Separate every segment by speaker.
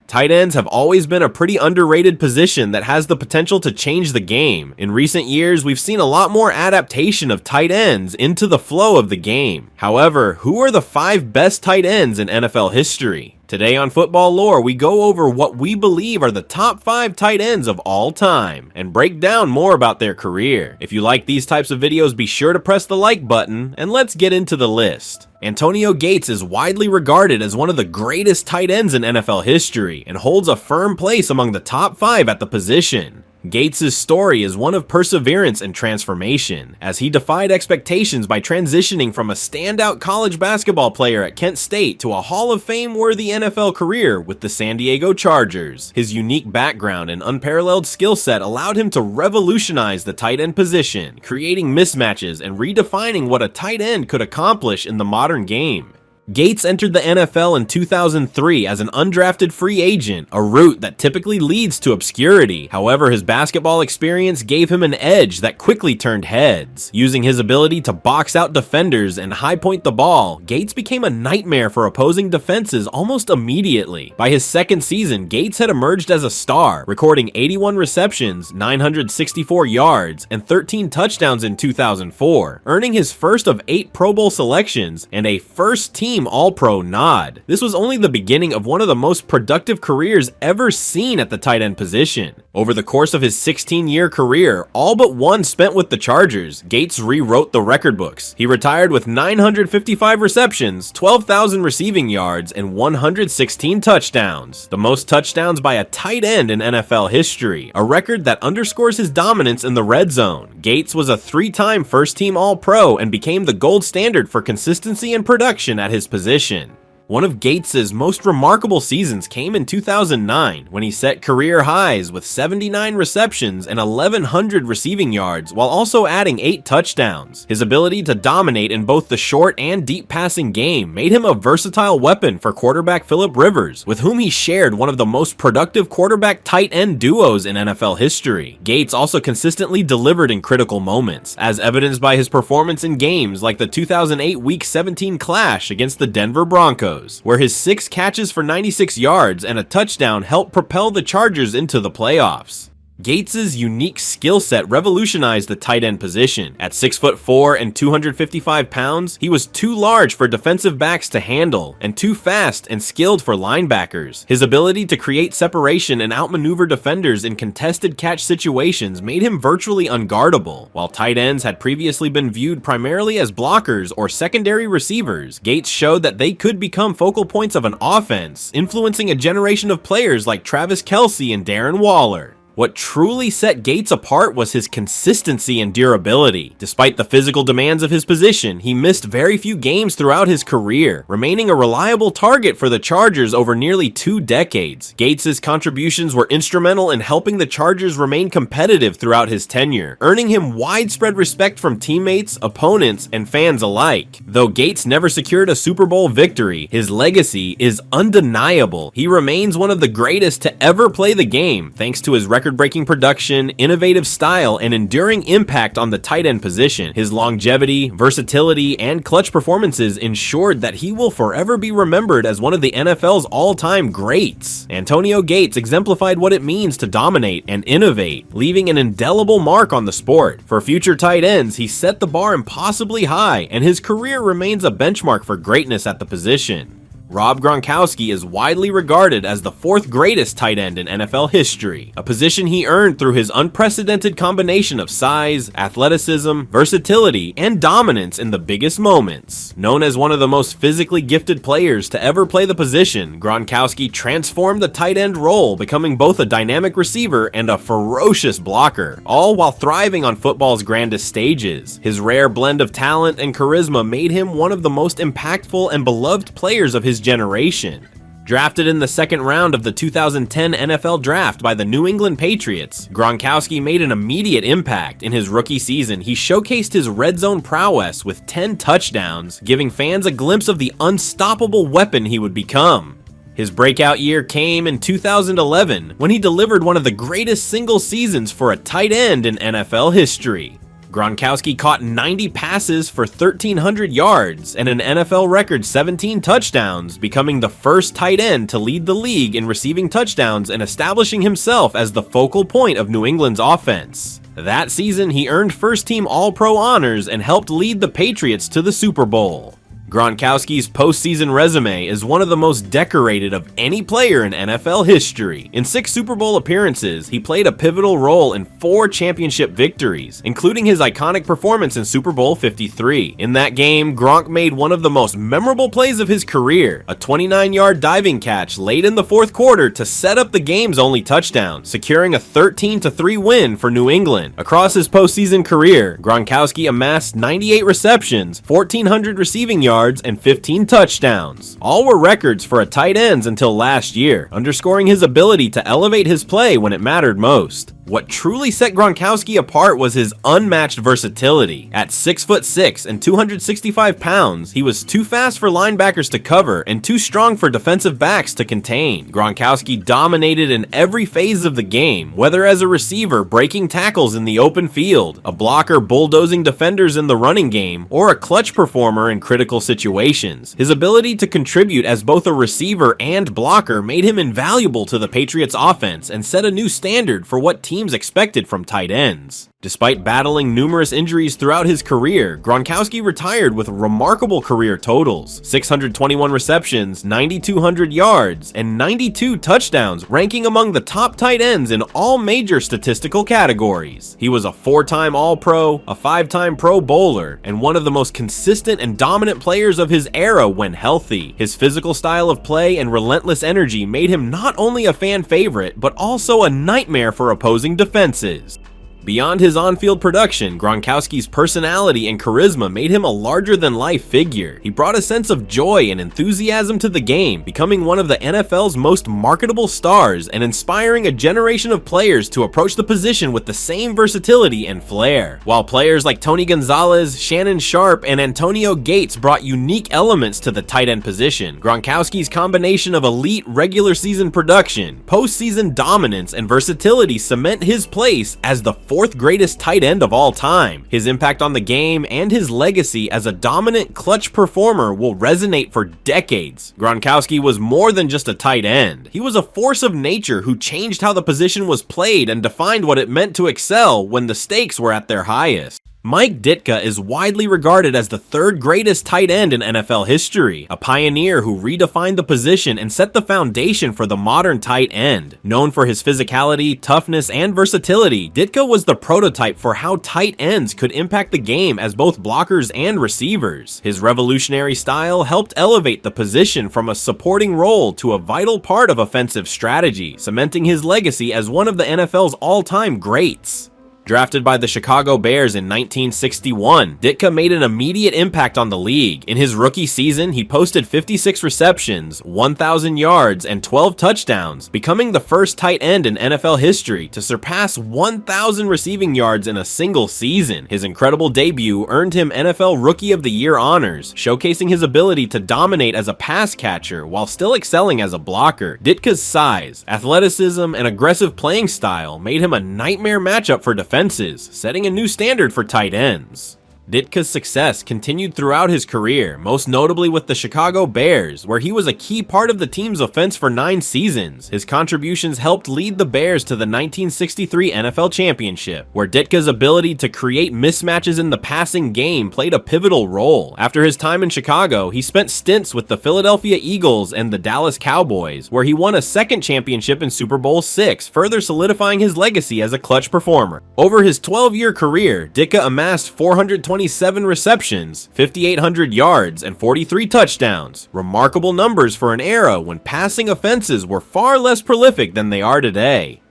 Speaker 1: Tight ends have always been a pretty underrated position that has the potential to change the game. In recent years, we've seen a lot more adaptation of tight ends into the flow of the game. However, who are the 5 best tight ends in NFL history? Today on Football Lore, we go over what we believe are the top 5 tight ends of all time, and break down more about their career. If you like these types of videos, be sure to press the like button, and let's get into the list. Antonio Gates is widely regarded as one of the greatest tight ends in NFL history, and holds a firm place among the top 5 at the position. Gates' story is one of perseverance and transformation, as he defied expectations by transitioning from a standout college basketball player at Kent State to a Hall of Fame-worthy NFL career with the San Diego Chargers. His unique background and unparalleled skill set allowed him to revolutionize the tight end position, creating mismatches and redefining what a tight end could accomplish in the modern game. Gates entered the NFL in 2003 as an undrafted free agent, a route that typically leads to obscurity. However, his basketball experience gave him an edge that quickly turned heads. Using his ability to box out defenders and high point the ball, Gates became a nightmare for opposing defenses almost immediately. By his second season, Gates had emerged as a star, recording 81 receptions, 964 yards, and 13 touchdowns in 2004, earning his first of 8 Pro Bowl selections and a first-team All-Pro nod. This was only the beginning of one of the most productive careers ever seen at the tight end position. Over the course of his 16-year career, all but one spent with the Chargers, Gates rewrote the record books. He retired with 955 receptions, 12,000 receiving yards, and 116 touchdowns, the most touchdowns by a tight end in NFL history, a record that underscores his dominance in the red zone. Gates was a 3-time first-team All-Pro and became the gold standard for consistency and production at his position. One of Gates' most remarkable seasons came in 2009 when he set career highs with 79 receptions and 1,100 receiving yards while also adding 8 touchdowns. His ability to dominate in both the short and deep passing game made him a versatile weapon for quarterback Philip Rivers, with whom he shared one of the most productive quarterback tight end duos in NFL history. Gates also consistently delivered in critical moments, as evidenced by his performance in games like the 2008 Week 17 clash against the Denver Broncos, where his 6 catches for 96 yards and a touchdown helped propel the Chargers into the playoffs. Gates' unique skill set revolutionized the tight end position. At 6'4" and 255 pounds, he was too large for defensive backs to handle, and too fast and skilled for linebackers. His ability to create separation and outmaneuver defenders in contested catch situations made him virtually unguardable. While tight ends had previously been viewed primarily as blockers or secondary receivers, Gates showed that they could become focal points of an offense, influencing a generation of players like Travis Kelce and Darren Waller. What truly set Gates apart was his consistency and durability. Despite the physical demands of his position, he missed very few games throughout his career, remaining a reliable target for the Chargers over nearly 2 decades. Gates' contributions were instrumental in helping the Chargers remain competitive throughout his tenure, earning him widespread respect from teammates, opponents, and fans alike. Though Gates never secured a Super Bowl victory, his legacy is undeniable. He remains one of the greatest to ever play the game, thanks to his record-breaking production, innovative style, and enduring impact on the tight end position. His longevity, versatility, and clutch performances ensured that he will forever be remembered as one of the NFL's all-time greats. Antonio Gates exemplified what it means to dominate and innovate, leaving an indelible mark on the sport. For future tight ends, he set the bar impossibly high, and his career remains a benchmark for greatness at the position. Rob Gronkowski is widely regarded as the 4th greatest tight end in NFL history, a position he earned through his unprecedented combination of size, athleticism, versatility, and dominance in the biggest moments. Known as one of the most physically gifted players to ever play the position, Gronkowski transformed the tight end role, becoming both a dynamic receiver and a ferocious blocker, all while thriving on football's grandest stages. His rare blend of talent and charisma made him one of the most impactful and beloved players of his generation. Drafted in the second round of the 2010 NFL Draft by the New England Patriots, Gronkowski made an immediate impact. In his rookie season, he showcased his red zone prowess with 10 touchdowns, giving fans a glimpse of the unstoppable weapon he would become. His breakout year came in 2011, when he delivered one of the greatest single seasons for a tight end in NFL history. Gronkowski caught 90 passes for 1,300 yards and an NFL record 17 touchdowns, becoming the first tight end to lead the league in receiving touchdowns and establishing himself as the focal point of New England's offense. That season, he earned first-team All-Pro honors and helped lead the Patriots to the Super Bowl. Gronkowski's postseason resume is one of the most decorated of any player in NFL history. In 6 Super Bowl appearances, he played a pivotal role in 4 championship victories, including his iconic performance in Super Bowl 53. In that game, Gronk made one of the most memorable plays of his career, a 29-yard diving catch late in the 4th quarter to set up the game's only touchdown, securing a 13-3 win for New England. Across his postseason career, Gronkowski amassed 98 receptions, 1,400 receiving yards, and 15 touchdowns. All were records for a tight end until last year, underscoring his ability to elevate his play when it mattered most. What truly set Gronkowski apart was his unmatched versatility. At 6'6" and 265 pounds, he was too fast for linebackers to cover and too strong for defensive backs to contain. Gronkowski dominated in every phase of the game, whether as a receiver breaking tackles in the open field, a blocker bulldozing defenders in the running game, or a clutch performer in critical situations. His ability to contribute as both a receiver and blocker made him invaluable to the Patriots' offense and set a new standard for what teams expected from tight ends. Despite battling numerous injuries throughout his career, Gronkowski retired with remarkable career totals: 621 receptions, 9,200 yards, and 92 touchdowns, ranking among the top tight ends in all major statistical categories. He was a 4-time All-Pro, a 5-time Pro Bowler, and one of the most consistent and dominant players of his era when healthy. His physical style of play and relentless energy made him not only a fan favorite, but also a nightmare for opposing defenses. Beyond his on-field production, Gronkowski's personality and charisma made him a larger-than-life figure. He brought a sense of joy and enthusiasm to the game, becoming one of the NFL's most marketable stars and inspiring a generation of players to approach the position with the same versatility and flair. While players like Tony Gonzalez, Shannon Sharpe, and Antonio Gates brought unique elements to the tight end position, Gronkowski's combination of elite regular season production, postseason dominance, and versatility cement his place as the 4th greatest tight end of all time. His impact on the game and his legacy as a dominant clutch performer will resonate for decades. Gronkowski was more than just a tight end. He was a force of nature who changed how the position was played and defined what it meant to excel when the stakes were at their highest. Mike Ditka is widely regarded as the 3rd greatest tight end in NFL history, a pioneer who redefined the position and set the foundation for the modern tight end. Known for his physicality, toughness, and versatility, Ditka was the prototype for how tight ends could impact the game as both blockers and receivers. His revolutionary style helped elevate the position from a supporting role to a vital part of offensive strategy, cementing his legacy as one of the NFL's all-time greats. Drafted by the Chicago Bears in 1961, Ditka made an immediate impact on the league. In his rookie season, he posted 56 receptions, 1,000 yards, and 12 touchdowns, becoming the first tight end in NFL history to surpass 1,000 receiving yards in a single season. His incredible debut earned him NFL Rookie of the Year honors, showcasing his ability to dominate as a pass catcher while still excelling as a blocker. Ditka's size, athleticism, and aggressive playing style made him a nightmare matchup for defenders, setting a new standard for tight ends. Ditka's success continued throughout his career, most notably with the Chicago Bears, where he was a key part of the team's offense for 9 seasons. His contributions helped lead the Bears to the 1963 NFL Championship, where Ditka's ability to create mismatches in the passing game played a pivotal role. After his time in Chicago, he spent stints with the Philadelphia Eagles and the Dallas Cowboys, where he won a 2nd championship in Super Bowl VI, further solidifying his legacy as a clutch performer. Over his 12-year career, Ditka amassed 427 receptions, 5,800 yards, and 43 touchdowns. Remarkable numbers for an era when passing offenses were far less prolific than they are today.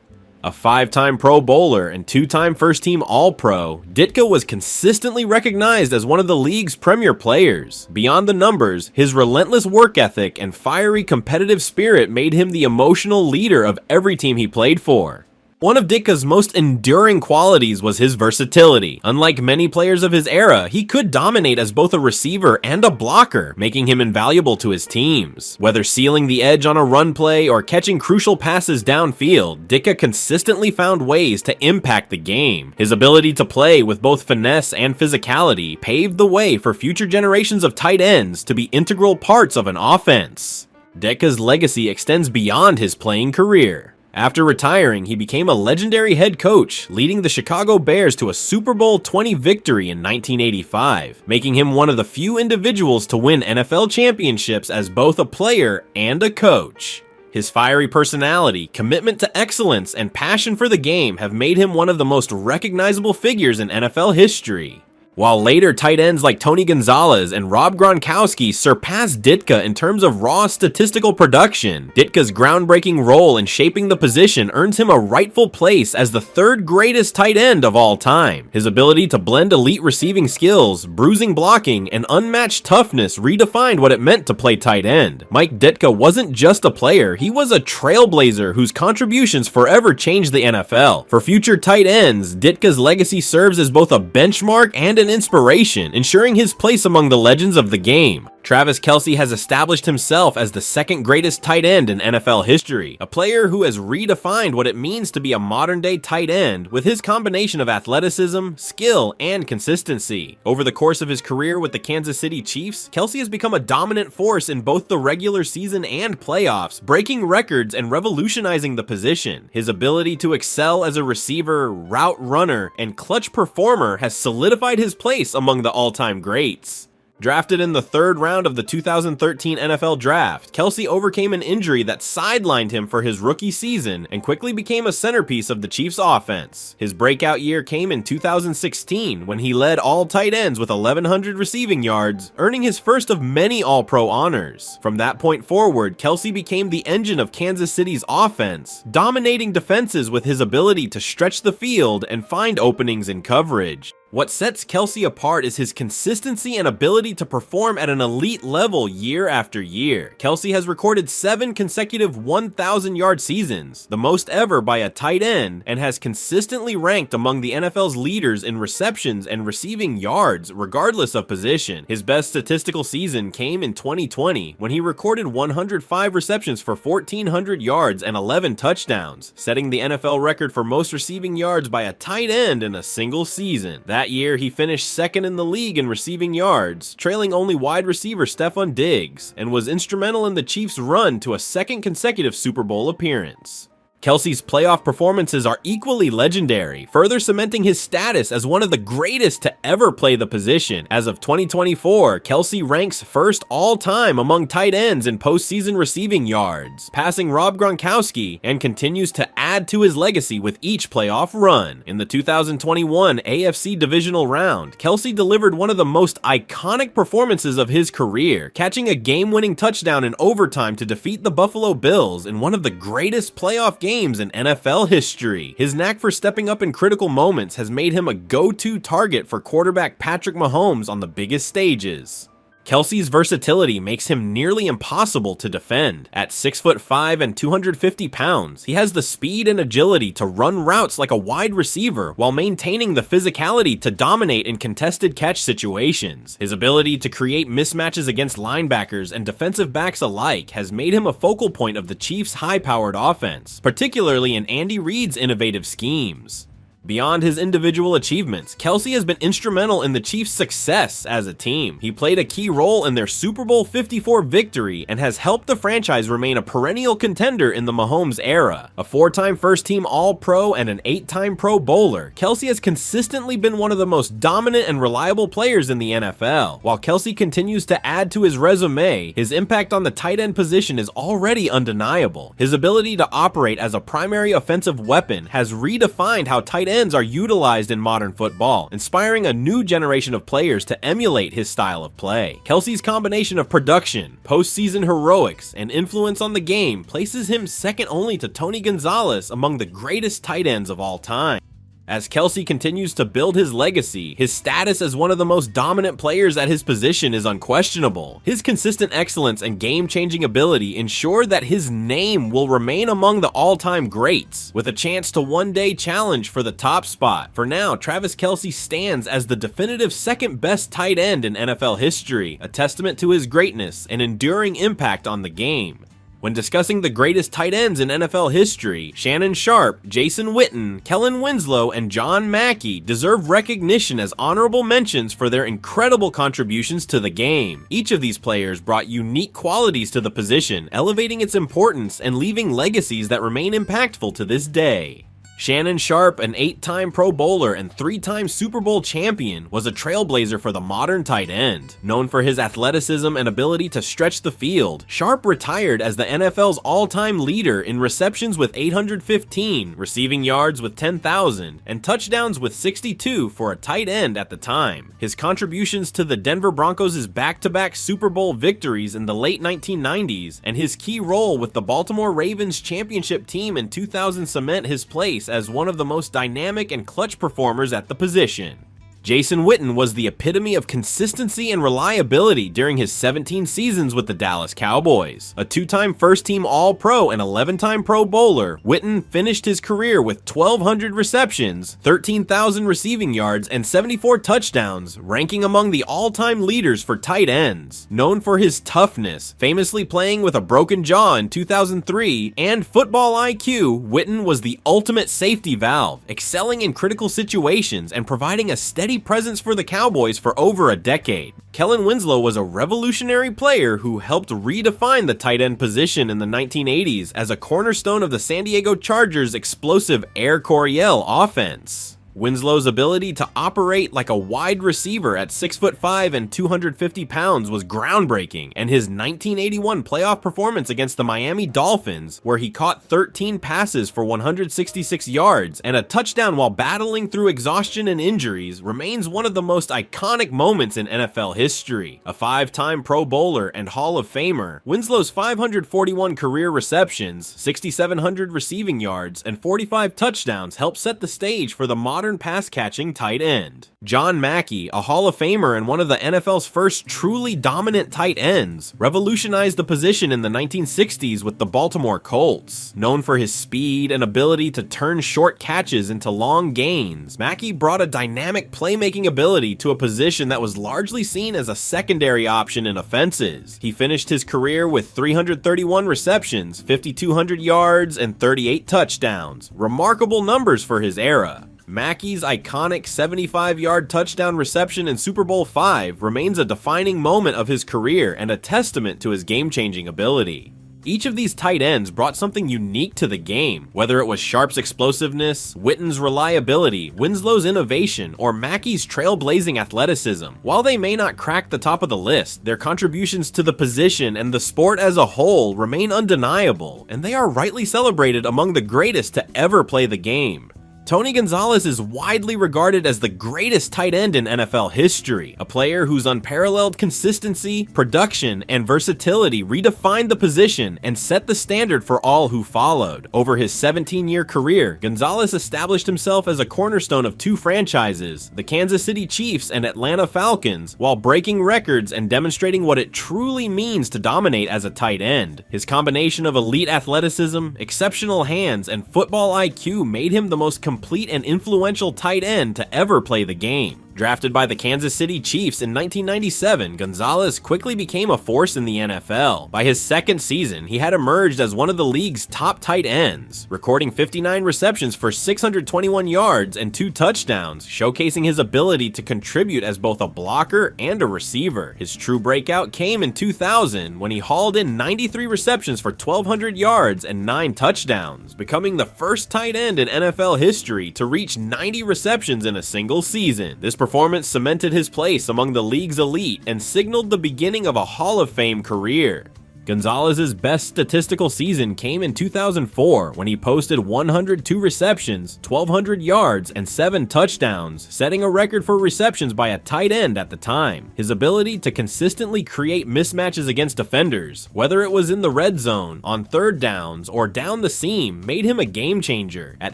Speaker 1: A 5-time Pro Bowler and 2-time first-team All-Pro, Ditka was consistently recognized as one of the league's premier players. Beyond the numbers, his relentless work ethic and fiery competitive spirit made him the emotional leader of every team he played for. One of Ditka's most enduring qualities was his versatility. Unlike many players of his era, he could dominate as both a receiver and a blocker, making him invaluable to his teams. Whether sealing the edge on a run play or catching crucial passes downfield, Ditka consistently found ways to impact the game. His ability to play with both finesse and physicality paved the way for future generations of tight ends to be integral parts of an offense. Ditka's legacy extends beyond his playing career. After retiring, he became a legendary head coach, leading the Chicago Bears to a Super Bowl 20 victory in 1985, making him one of the few individuals to win NFL championships as both a player and a coach. His fiery personality, commitment to excellence, and passion for the game have made him one of the most recognizable figures in NFL history. While later tight ends like Tony Gonzalez and Rob Gronkowski surpassed Ditka in terms of raw statistical production, Ditka's groundbreaking role in shaping the position earns him a rightful place as the third greatest tight end of all time. His ability to blend elite receiving skills, bruising blocking, and unmatched toughness redefined what it meant to play tight end. Mike Ditka wasn't just a player, he was a trailblazer whose contributions forever changed the NFL. For future tight ends, Ditka's legacy serves as both a benchmark and an inspiration, ensuring his place among the legends of the game. Travis Kelce has established himself as the second greatest tight end in NFL history, a player who has redefined what it means to be a modern-day tight end with his combination of athleticism, skill, and consistency. Over the course of his career with the Kansas City Chiefs, Kelce has become a dominant force in both the regular season and playoffs, breaking records and revolutionizing the position. His ability to excel as a receiver, route runner, and clutch performer has solidified his place among the all-time greats. Drafted in the third round of the 2013 NFL Draft, Kelce overcame an injury that sidelined him for his rookie season and quickly became a centerpiece of the Chiefs' offense. His breakout year came in 2016 when he led all tight ends with 1,100 receiving yards, earning his first of many All-Pro honors. From that point forward, Kelce became the engine of Kansas City's offense, dominating defenses with his ability to stretch the field and find openings in coverage. What sets Kelce apart is his consistency and ability to perform at an elite level year after year. Kelce has recorded 7 consecutive 1,000-yard seasons, the most ever by a tight end, and has consistently ranked among the NFL's leaders in receptions and receiving yards, regardless of position. His best statistical season came in 2020, when he recorded 105 receptions for 1,400 yards and 11 touchdowns, setting the NFL record for most receiving yards by a tight end in a single season. That year, he finished second in the league in receiving yards, trailing only wide receiver Stefon Diggs, and was instrumental in the Chiefs' run to a second consecutive Super Bowl appearance. Kelce's playoff performances are equally legendary, further cementing his status as one of the greatest to ever play the position. As of 2024, Kelce ranks first all-time among tight ends in postseason receiving yards, passing Rob Gronkowski, and continues to add to his legacy with each playoff run. In the 2021 AFC Divisional Round, Kelce delivered one of the most iconic performances of his career, catching a game-winning touchdown in overtime to defeat the Buffalo Bills in one of the greatest playoff games in NFL history. His knack for stepping up in critical moments has made him a go-to target for quarterback Patrick Mahomes on the biggest stages. Kelce's versatility makes him nearly impossible to defend. At 6'5" and 250 pounds, he has the speed and agility to run routes like a wide receiver while maintaining the physicality to dominate in contested catch situations. His ability to create mismatches against linebackers and defensive backs alike has made him a focal point of the Chiefs' high-powered offense, particularly in Andy Reid's innovative schemes. Beyond his individual achievements, Kelce has been instrumental in the Chiefs' success as a team. He played a key role in their Super Bowl 54 victory and has helped the franchise remain a perennial contender in the Mahomes era. A 4-time first-team All-Pro and an 8-time Pro Bowler, Kelce has consistently been one of the most dominant and reliable players in the NFL. While Kelce continues to add to his resume, his impact on the tight end position is already undeniable. His ability to operate as a primary offensive weapon has redefined how tight ends are utilized in modern football, inspiring a new generation of players to emulate his style of play. Kelce's combination of production, postseason heroics, and influence on the game places him second only to Tony Gonzalez among the greatest tight ends of all time. As Kelce continues to build his legacy, his status as one of the most dominant players at his position is unquestionable. His consistent excellence and game-changing ability ensure that his name will remain among the all-time greats, with a chance to one day challenge for the top spot. For now, Travis Kelce stands as the definitive second-best tight end in NFL history, a testament to his greatness and enduring impact on the game. When discussing the greatest tight ends in NFL history, Shannon Sharpe, Jason Witten, Kellen Winslow, and John Mackey deserve recognition as honorable mentions for their incredible contributions to the game. Each of these players brought unique qualities to the position, elevating its importance and leaving legacies that remain impactful to this day. Shannon Sharpe, an 8-time Pro Bowler and 3-time Super Bowl champion, was a trailblazer for the modern tight end. Known for his athleticism and ability to stretch the field, Sharpe retired as the NFL's all-time leader in receptions with 815, receiving yards with 10,000, and touchdowns with 62 for a tight end at the time. His contributions to the Denver Broncos' back-to-back Super Bowl victories in the late 1990s and his key role with the Baltimore Ravens championship team in 2000 cement his place as one of the most dynamic and clutch performers at the position. Jason Witten was the epitome of consistency and reliability during his 17 seasons with the Dallas Cowboys. A 2-time first-team All-Pro and 11-time Pro Bowler, Witten finished his career with 1,200 receptions, 13,000 receiving yards, and 74 touchdowns, ranking among the all-time leaders for tight ends. Known for his toughness, famously playing with a broken jaw in 2003, and football IQ, Witten was the ultimate safety valve, excelling in critical situations and providing a steady presence for the Cowboys for over a decade. Kellen Winslow was a revolutionary player who helped redefine the tight end position in the 1980s as a cornerstone of the San Diego Chargers' explosive Air Coryell offense. Winslow's ability to operate like a wide receiver at 6'5" and 250 pounds was groundbreaking, and his 1981 playoff performance against the Miami Dolphins, where he caught 13 passes for 166 yards and a touchdown while battling through exhaustion and injuries, remains one of the most iconic moments in NFL history. A 5-time Pro Bowler and Hall of Famer, Winslow's 541 career receptions, 6,700 receiving yards, and 45 touchdowns helped set the stage for the modern pass-catching tight end. John Mackey, a Hall of Famer and one of the NFL's first truly dominant tight ends, revolutionized the position in the 1960s with the Baltimore Colts. Known for his speed and ability to turn short catches into long gains, Mackey brought a dynamic playmaking ability to a position that was largely seen as a secondary option in offenses. He finished his career with 331 receptions, 5,200 yards, and 38 touchdowns. Remarkable numbers for his era. Mackey's iconic 75-yard touchdown reception in Super Bowl V remains a defining moment of his career and a testament to his game-changing ability. Each of these tight ends brought something unique to the game, whether it was Sharpe's explosiveness, Witten's reliability, Winslow's innovation, or Mackey's trailblazing athleticism. While they may not crack the top of the list, their contributions to the position and the sport as a whole remain undeniable, and they are rightly celebrated among the greatest to ever play the game. Tony Gonzalez is widely regarded as the greatest tight end in NFL history, a player whose unparalleled consistency, production, and versatility redefined the position and set the standard for all who followed. Over his 17-year career, Gonzalez established himself as a cornerstone of 2 franchises, the Kansas City Chiefs and Atlanta Falcons, while breaking records and demonstrating what it truly means to dominate as a tight end. His combination of elite athleticism, exceptional hands, and football IQ made him the most complete and influential tight end to ever play the game. Drafted by the Kansas City Chiefs in 1997, Gonzalez quickly became a force in the NFL. By his second season, he had emerged as one of the league's top tight ends, recording 59 receptions for 621 yards and 2 touchdowns, showcasing his ability to contribute as both a blocker and a receiver. His true breakout came in 2000 when he hauled in 93 receptions for 1,200 yards and 9 touchdowns, becoming the first tight end in NFL history to reach 90 receptions in a single season. This performance cemented his place among the league's elite and signaled the beginning of a Hall of Fame career. Gonzalez's best statistical season came in 2004 when he posted 102 receptions, 1,200 yards, and 7 touchdowns, setting a record for receptions by a tight end at the time. His ability to consistently create mismatches against defenders, whether it was in the red zone, on third downs, or down the seam, made him a game changer. At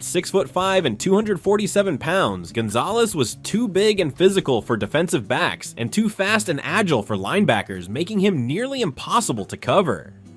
Speaker 1: 6'5" and 247 pounds, Gonzalez was too big and physical for defensive backs and too fast and agile for linebackers, making him nearly impossible to cover.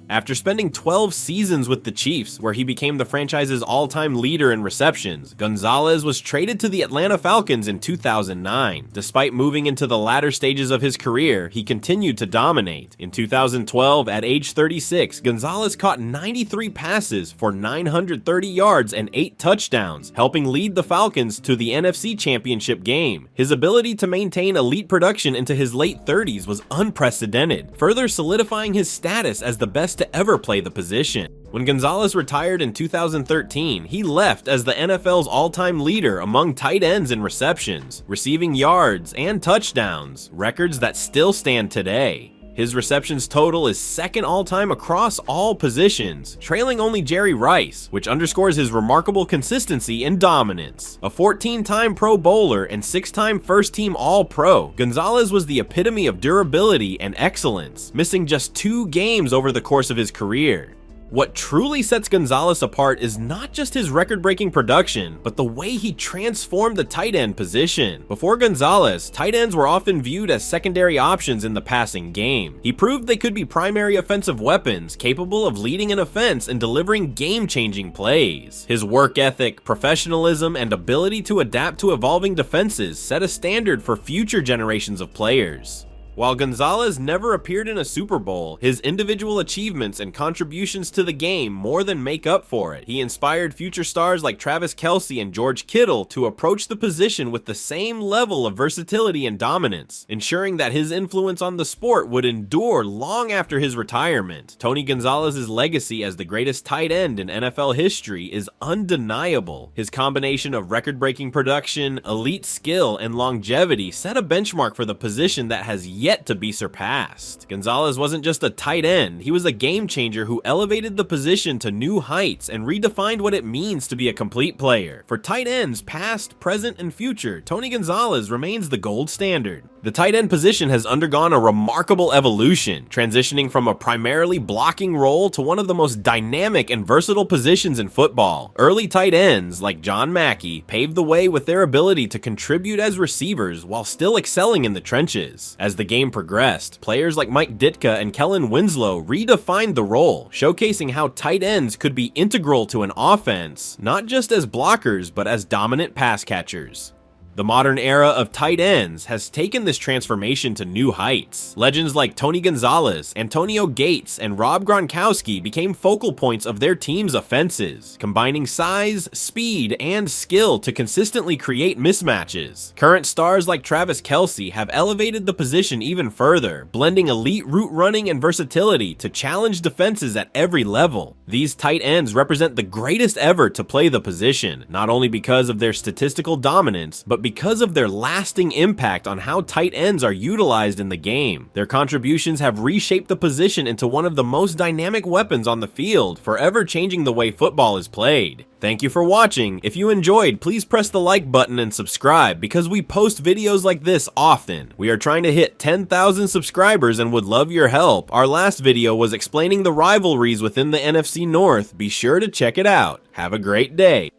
Speaker 1: After spending 12 seasons with the Chiefs, where he became the franchise's all-time leader in receptions, Gonzalez was traded to the Atlanta Falcons in 2009. Despite moving into the latter stages of his career, he continued to dominate. In 2012, at age 36, Gonzalez caught 93 passes for 930 yards and 8 touchdowns, helping lead the Falcons to the NFC Championship game. His ability to maintain elite production into his late 30s was unprecedented, further solidifying his status as the best to ever play the position. When Gonzalez retired in 2013, he left as the NFL's all-time leader among tight ends in receptions, receiving yards, and touchdowns, records that still stand today. His receptions total is second all-time across all positions, trailing only Jerry Rice, which underscores his remarkable consistency and dominance. A 14-time Pro Bowler and 6-time first-team All-Pro, Gonzalez was the epitome of durability and excellence, missing just 2 games over the course of his career. What truly sets Gonzalez apart is not just his record-breaking production, but the way he transformed the tight end position. Before Gonzalez, tight ends were often viewed as secondary options in the passing game. He proved they could be primary offensive weapons, capable of leading an offense and delivering game-changing plays. His work ethic, professionalism, and ability to adapt to evolving defenses set a standard for future generations of players. While Gonzalez never appeared in a Super Bowl, his individual achievements and contributions to the game more than make up for it. He inspired future stars like Travis Kelce and George Kittle to approach the position with the same level of versatility and dominance, ensuring that his influence on the sport would endure long after his retirement. Tony Gonzalez's legacy as the greatest tight end in NFL history is undeniable. His combination of record-breaking production, elite skill, and longevity set a benchmark for the position that has yet to be surpassed. Gonzalez wasn't just a tight end, he was a game changer who elevated the position to new heights and redefined what it means to be a complete player. For tight ends past, present, and future, Tony Gonzalez remains the gold standard. The tight end position has undergone a remarkable evolution, transitioning from a primarily blocking role to one of the most dynamic and versatile positions in football. Early tight ends, like John Mackey, paved the way with their ability to contribute as receivers while still excelling in the trenches. As the game progressed, players like Mike Ditka and Kellen Winslow redefined the role, showcasing how tight ends could be integral to an offense, not just as blockers, but as dominant pass catchers. The modern era of tight ends has taken this transformation to new heights. Legends like Tony Gonzalez, Antonio Gates, and Rob Gronkowski became focal points of their team's offenses, combining size, speed, and skill to consistently create mismatches. Current stars like Travis Kelce have elevated the position even further, blending elite route running and versatility to challenge defenses at every level. These tight ends represent the greatest ever to play the position, not only because of their statistical dominance, but because of their lasting impact on how tight ends are utilized in the game. Their contributions have reshaped the position into one of the most dynamic weapons on the field, forever changing the way football is played. Thank you for watching. If you enjoyed, please press the like button and subscribe because we post videos like this often. We are trying to hit 10,000 subscribers and would love your help. Our last video was explaining the rivalries within the NFC North. Be sure to check it out. Have a great day.